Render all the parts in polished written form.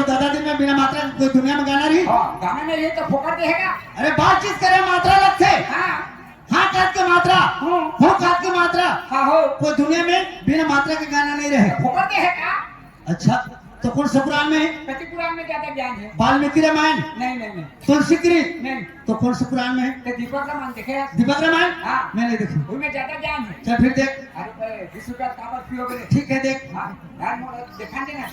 तो दादाजी में बिना मात्रा कोई दुनिया में गाना रही। गाने में ये तो फोकट देगा। अरे बातचीत करे मात्रा लगते। हाँ हाँ काट के मात्रा, हो काट के मात्रा। हाँ हो कोई दुनिया में बिना मात्रा के गाना नहीं रहे। फोकट देगा। अच्छा तो कौन सा पुराण में है? कति पुराण में ज्यादा ज्ञान है। वाल्मीकि रामायण नहीं नहीं नहीं तुलसी कृत नहीं। तो कौन सा पुराण में है? तो दीपक रामायण देखे। दीपक रामायण हाँ मैंने देखी। उनमें ज्यादा ज्ञान है। चल फिर देख। अरे 20 रुपया काबर पियोगे। ठीक है देख। हाँ ध्यान दिखा देना।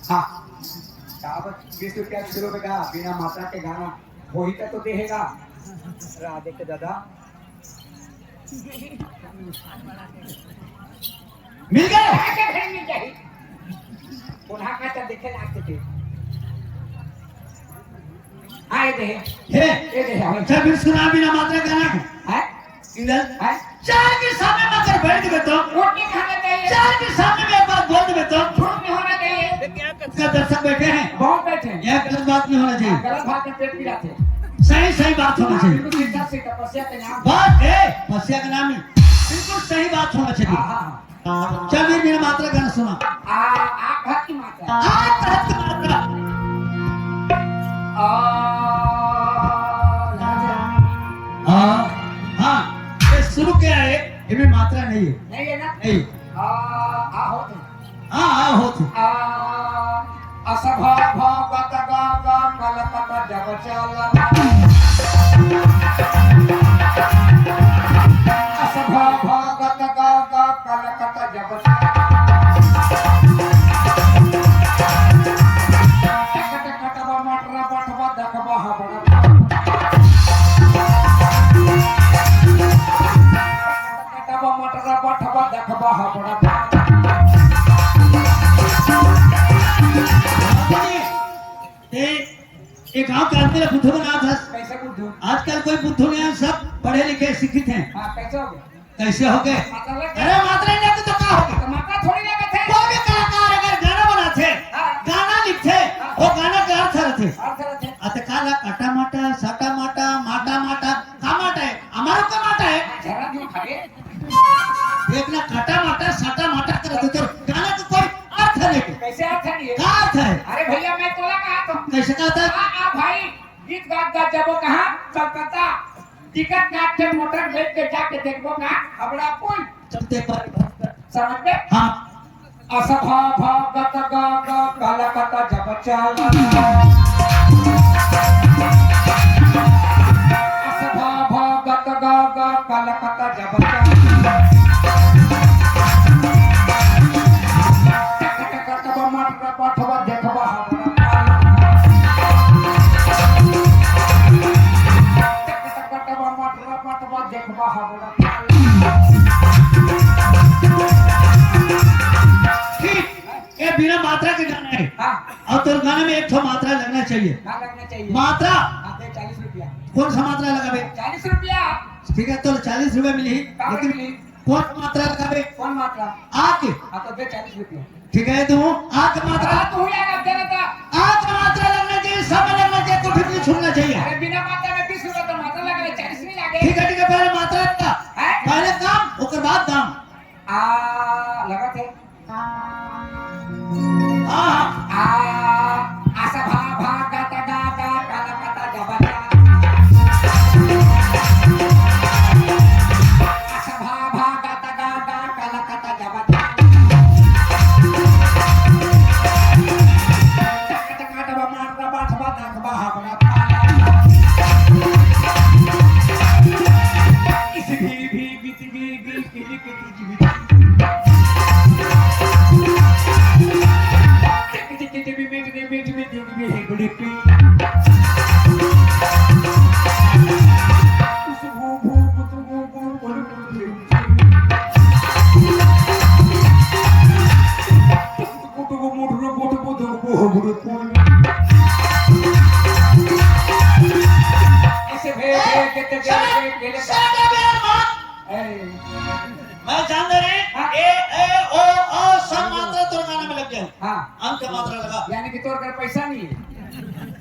हाँ काबर 20 रुपया किलो का बिना मात्रा के गाना वही तो देगा। राधे के दादा मिल गए। मिल जाए पुनः का देखे लागते थे। हाँ ये दे चल फिर सुना बिना मात्रा गाना है। इधर है चार के सामने मगर बैठ के तो वोट नहीं खाना चाहिए। चार के सामने में एक बात बोल दे तो झूठ नहीं होना चाहिए। क्या दर्शक बैठे हैं? बहुत बैठे हैं। यह गलत बात नहीं होना चाहिए। गलत बात में पेट पिलाते हैं। सही सही बात होना चाहिए। बिल्कुल सीधा सीधा तपस्या के नाम। बात है मस्या का नाम ही बिल्कुल सही बात होना चाहिए। हाँ चल फिर बिना मात्रा गाना सुना। आप भक्त की मात्रा। आप भक्त की मात्रा। हाँ ये शुरू क्या है? इनमें मात्रा नहीं है। नहीं है ना। नहीं। होते हाँ होती। असभा भगत गा कलकत जग चला। असभा भगत गा कलकत जग चला। टकट कटवा मटरा बटवा दकवा हबड़ा। कटवा मटरा बटवा दकवा हबड़ा। एक गाँव के आदमी बुद्धू का नाम था। कैसे बुद्धू? आजकल कोई बुद्धू नहीं है, सब पढ़े लिखे शिक्षित हैं। हाँ कैसे हो गए? कैसे हो गए? अरे मात्रा ही नहीं तो क्या हो गया? मात्रा थोड़ी लगे थे। कोई भी कलाकार अगर गाना बनाते, गाना लिखते, वो गाना का अर्थ रहते। अत काला काटा माटा साटा माटा माटा माटा का माटा है हमारा का माटा है। जरा क्यों खाए? देखना काटा माटा साटा माटा करते तो गाना का कोई अर्थ नहीं। कैसे अर्थ नहीं है? क्या अर्थ है? अरे भैया मैं तोला कहा तो कैसे कहता है? भाई गीत गा जब कहा कलकत्ता टिकट काट के मोटर बेच के जाके देखो कहा हबड़ा पुल चलते पर समझ में। हाँ असभा भगत गा कलकत्ता जब चला। असभा भगत गा कलकत्ता जब चला। टक टक टक मटका पठवा देखवा हबड़ा। देखवा हबड़ा। ये बिना मात्रा के गाना है। और तो गाने में एक तो मात्रा लगना चाहिए। ना लगना चाहिए। मात्रा 40 रुपया। कौन सा मात्रा लगावे? 40 रुपया। ठीक है तो 40 रुपए मिली, लेकिन कौन मात्रा लगावे? कौन मात्रा? आके। हाँ तो दे 40 रुपया। ठीक है तो आक मात्रा। तू लगा दे रहा था। आक मात्रा लगना चाहिए, सब लगना चाहिए, कुछ भी छूटना चाहिए। अरे बिना मात्रा में 20 रुपया तो मात्रा लगा 40 नहीं लगे। ठीक है पहले मात्रा का पहले काम उसके बाद दाम। लगा थे। असभा भगत गा कलकत्ता जब असभा भगत गा कलकत्ता जब टक टक टक मारना बाठवा दकवा हबड़ा। इस भी किली जीवित मैं जान रहे ए ए ओ ओ सब मात्रा तो गाने में लग गया। हाँ अंक मात्रा लगा यानी कि तोड़ कर पैसा नहीं है।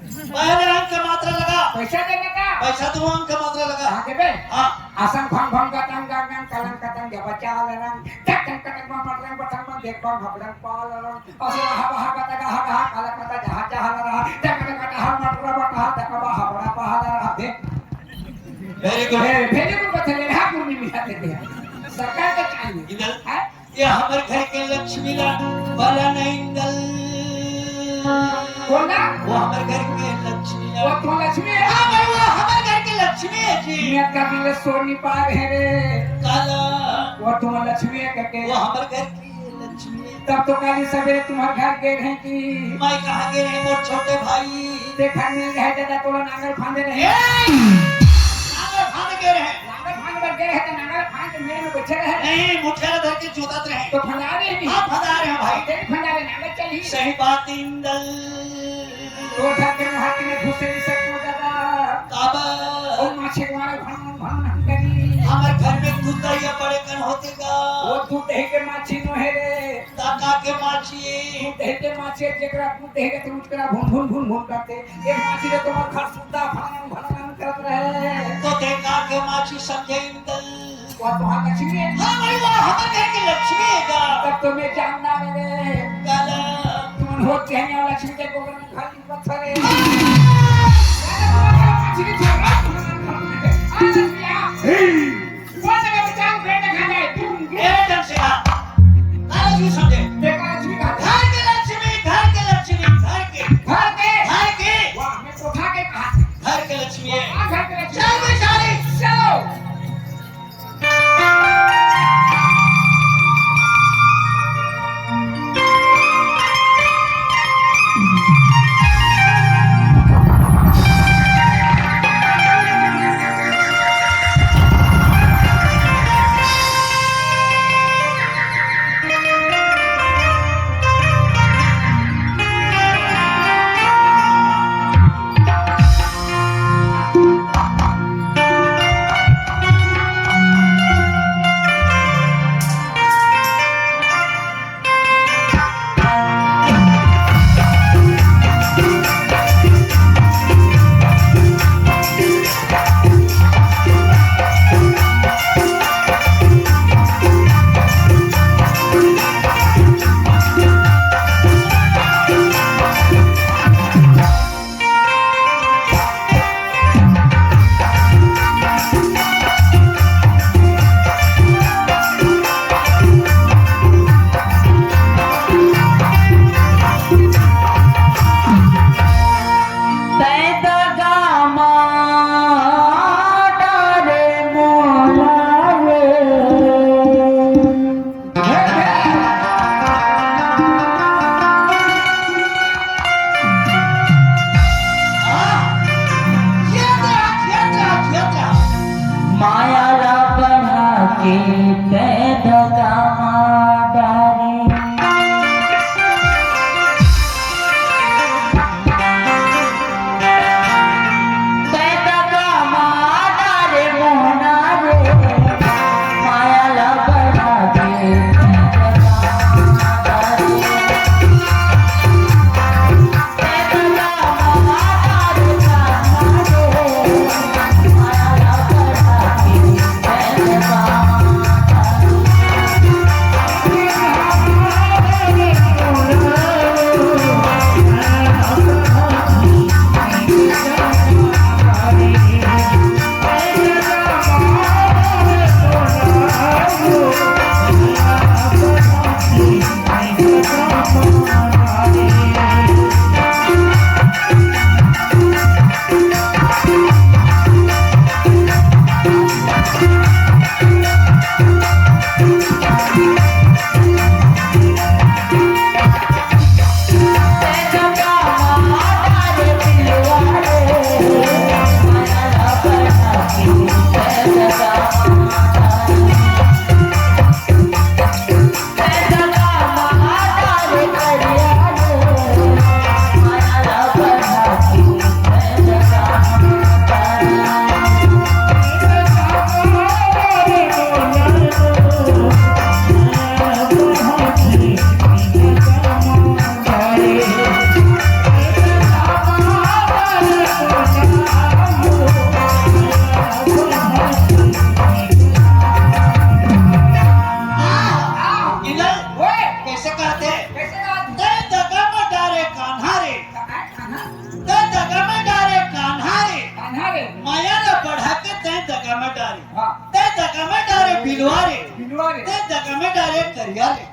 पहले अंक का मात्रा लगा, पैसा देने का पैसा दो अंक का मात्रा लगा। कहाँ के बे हाँ असम भंग भंग गतंग गंगन कलंग कतंग जबचा लरंग टकटंग कटंग मटरंग पटंग देखो भबड़ंग पालरंग असुर हवा हवा तगा हगा काला कता जहा जहा लरा टकटंग कटा हर मटर बटा तकबा हबड़ा पहाड़ा दे वेरी गुड। भेजे को बतले हा पूर्णी मिला देते हैं सरकार के चाहिए इंदल है ये हमारे घर के लक्ष्मी ला वाला नहीं इंदल, कौन ना वो हमारे घर के लक्ष्मी वो ला। तो लक्ष्मी है हाँ भाई वो हमारे घर के लक्ष्मी है जी। नियत का दिल सोनी पार है रे काला वो तुम लक्ष्मी है कहते वो हमारे घर की लक्ष्मी है। तब तो काली सवेरे तुम्हारे घर गए हैं कि मैं कहाँ गए हैं मोर छोटे भाई, देखा मिल रहे दादा तोला नांगल फांदे रहे नांगर फाड़ के रहे नांगल फांद पर गए हैं तो नांगल फांद के मेरे में बैठे रहे नहीं, मुठिया धर के जोतत रहे। तो फंदारे नहीं हाँ फंदा रहे हैं भाई। तेरे फंदारे नांगल चली सही बात इंदल। तो ठाके हाथ में घुसे नहीं सकते दादा काबा ओ माछे वाले भन भन करी हमारे घर में दूध या बड़े कन होते का वो तू दे के माछी नो है रे काका के माछी तू दे के माछी जकरा तू दे के तू करा भून भून भून भून करते ये माछी रे तुम्हार घर सुद्धा भन भन करत रहे तो देखा के माछी समझे इंदल। वो तुम्हार लक्ष्मी है हाँ भाई वो हमारे घर की लक्ष्मी है का। तब तो मैं जानना रे काला तुम होते हैं लक्ष्मी के गोबर में खाली पत्थर है ए ढंग से हाँ काला क्यों समझे घर के लक्ष्मी घर के लक्ष्मी घर के घर के लक्ष्मी है। चल बेचारी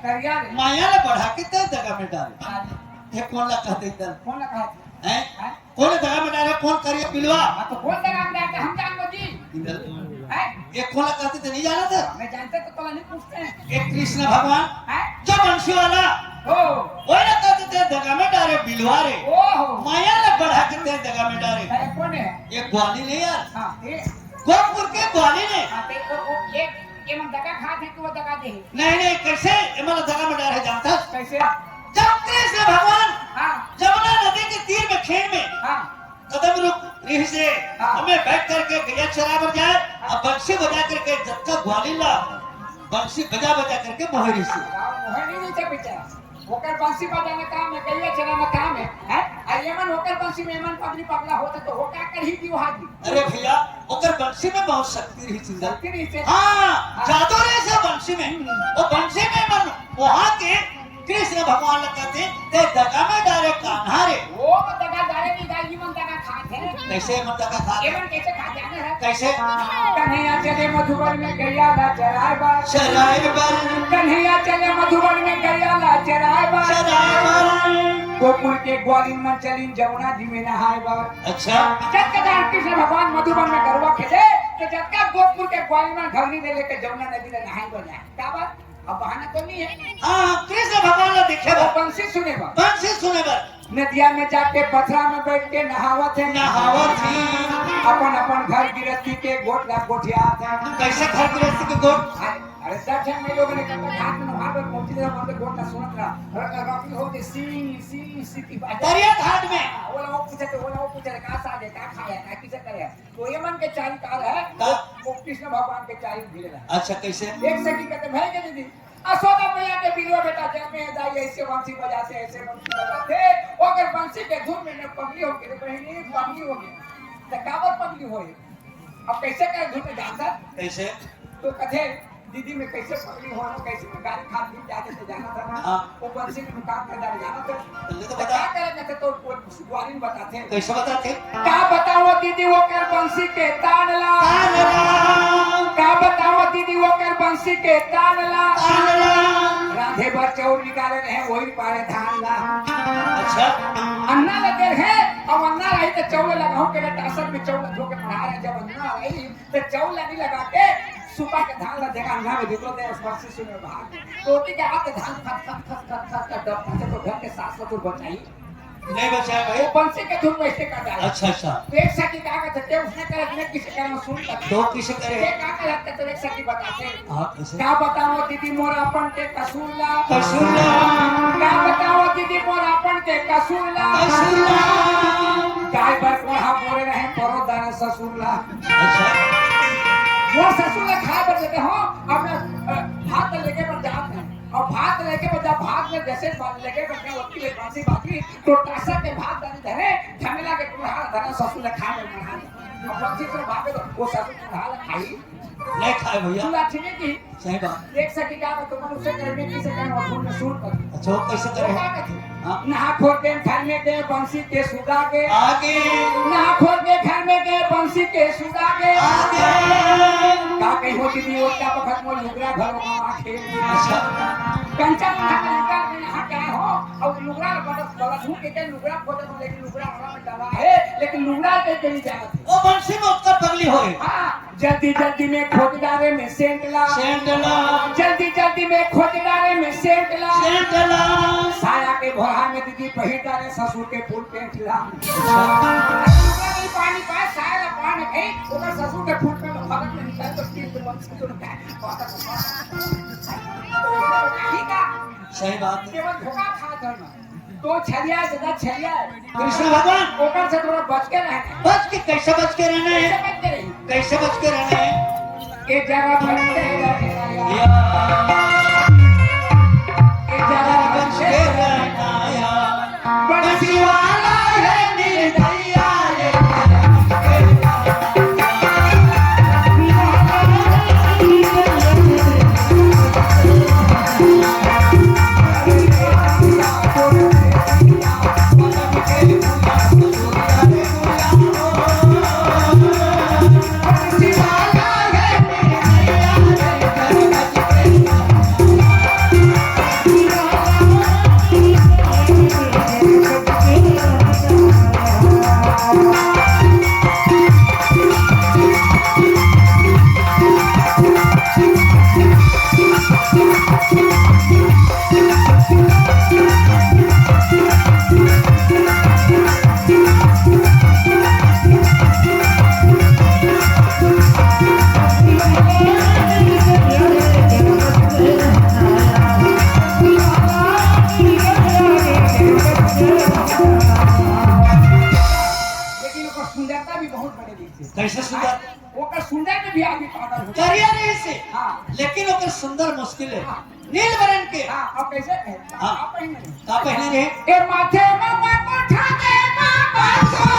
करिया रे माया ला बढ़ा के ते दगा में डाले ये कौन ला कहते इधर कौन ना कहा हैं कौन दगा में डाले कौन करिए बिलवा हां तो कौन दगा में डालते हम जान जी इधर है ये कौन ला कहते थे नहीं जाना था मैं जानते तो कल नहीं पूछते हैं ये कृष्ण भगवान है जो बंशी वाला हो वो ना कहते थे दगा में डाले बिलवा रे ओहो माया ला बढ़ा के ते दगा में डाले है कौन है ये ग्वाली नहीं यार हां ये गोरखपुर के ग्वाली ने हां तो वो एक ये मन दगा खाते हैं कि वो दगा दे नहीं कैसे ये मतलब दगा में डाले जानता कैसे जब कृष्ण भगवान हां जमुना नदी के तीर में खेत में हां कदम रुक रही से हाँ। हमें बैठ करके गैया चरावर जाए और बंसी बजा करके जब तक ग्वाली ला बंसी बजा करके मोहरी से मोहनी नहीं था बेचारा होकर बंसी बजाना काम है गैया चराना काम है और ये मन होकर बंसी में मन पगड़ी पगला होता तो हो क्या कर ही दी वहां की अरे भैया ओकर बंसी में बहुत शक्ति रही सिंगल शक्ति नहीं से हाँ जादू रहे से बंसी में वो बंसी में मन वहां के कृष्ण भगवान लगाते ते दगा में डाले कान्हा रे वो दगा दारे नहीं दाई मन दगा खाते हैं कैसे मन दगा खा ये मन कैसे खा जाना है कैसे कन्हैया चले मधुबन में गैया ला चराए बा चराए बर कन्हैया चले मधुबन में गैया ला चराए बा चराए बर गोकुल के ग्वालिन में चलीन जमुना जी में नहाए बा अच्छा जब कदार कृष्ण भगवान मधुबन में गरवा खेले तो जब का गोकुल के ग्वालिन में घरनी ले लेके जमुना नदी में नहाए बा क्या बात अब बहाना तो नहीं है हाँ कृष्ण भगवान ने देखे वो बा बंसी सुने बा बंसी सुने बर नदिया में जाके पथरा में बैठ के नहावत है नहावत ही अपन अपन घर गृहस्थी के गोट ला गोठियात है कैसे घर गृहस्थी के गोट अरे दर्शन में लोगों ने कहा घाट में नहा कर पहुंची जब हमने गोट ला सुनत रहा रॉकी हो गई सी की बात दरिया घाट में वो पूछे का साजे का खाया का किसे करे तो ये मन के चारी काल है वो कृष्ण भगवान के चारी भिड़े अच्छा कैसे एक सखी कहते भाई के दीदी असोदा मैया के बिलवा बेटा जब में जाई ऐसे बंसी बजाते ऐसे बंसी बजाते अगर बंसी के धुन में न पगली हो के बहनी पगली हो गई तो काबर पगली होई अब कैसे करे धुन में जानता कैसे तो कथे दीदी में कैसे पगली हो कैसे में गाड़ी खा पी जाते तो जाना था ना हाँ। वो बंसी में काम कर जाना था ये तो तो बता क्या करेंगे तो ग्वालिन बताते हैं कैसे बताते क्या बताओ दीदी वो कर बंसी के तानला क्या बताओ दीदी वो कर बंसी के तानला राधे भर चौर निकाले रहे वही पारे धान ला अच्छा अन्ना लगे है अब अन्ना रही तो चौल लगाओ के टासन में चौल धो के पढ़ा रहे जब अन्ना रही तो चौल लगी लगा के सुपा के धान ला देखा अन्ना में दिखो दे बंसी सुने भाग टोटी के हाथ धान खत खत खत खत खत खत डब से तो घर के सास ससुर बचाई नहीं बचाया भाई वो बंसी के धुन वैसे कर डाला अच्छा अच्छा एक सखी का कहते उसने करे अपने किसी कारण सुन तक तो किसे करे ये का कहते तो एक सखी बताते हाँ कैसे क्या बताओ दीदी मोरापन के कसूरला कसूरला क्या बताओ दीदी मोरापन के कसूरला कसूरला गाय पर कोढ़ा बोले रहे परो दाने ससुरला अच्छा वो ससुर खा कर देते हो अब भात लेके पर जाते हैं और भात लेके पर जब भात में जैसे लेके पर होती है बासी बाकी तो टासा के भात डाल धरे झमेला के कोढ़ा धरे ससुर खा कर मना अब बंसी से भागे तो वो ससुर कोढ़ा खाई नहीं खाए भैया पूरा ठीक है कि सही बात एक सखी का तो मनुष्य करने की से करना और में सूट कर अच्छा वो कैसे करे हाँ नहा खोल के घर में गए बंसी के सुगा के आगे नहा खोल के घर में गए बंसी के सुगा के आगे का कहीं होती थी वो क्या वक्त में लुगरा घरों में आखे अच्छा कंचन लुगरा में नहा के हो और लुगरा बड़ा धूप के लुगरा खोले तो लेकिन लुगरा वाला में दवा है लेकिन लुगरा के कहीं जात वो बंसी में उत्तर पगली होए हां जल्दी जल्दी में खोजदारे में सेंटला सेंटला जल्दी जल्दी में खोजदारे में सेंटला सेंटला साया के भोरा में दीदी पहिर डाले ससुर के फूल पे खिला नहीं पानी पाए साया पानी है ओकर ससुर के फूल पे फरक में निकाल तो स्टील पे बंद कर दो ठीक है सही बात है केवल धोखा खा धर्म तो छलिया जदा छलिया कृष्ण भगवान ओकर से थोड़ा बच के रहना बच के कैसे बच के रहना है कैसे बच के रही कैसे बच के रहना है ये जरा बच के रहना या ये जरा बच के रहना या बंसी वाला है निर्दयिया रे सुंदर मुश्किल है नील बरन के हाँ अब कैसे है हाँ। आप पहने का पहने रहे ए माथे मामा को ठाके मामा को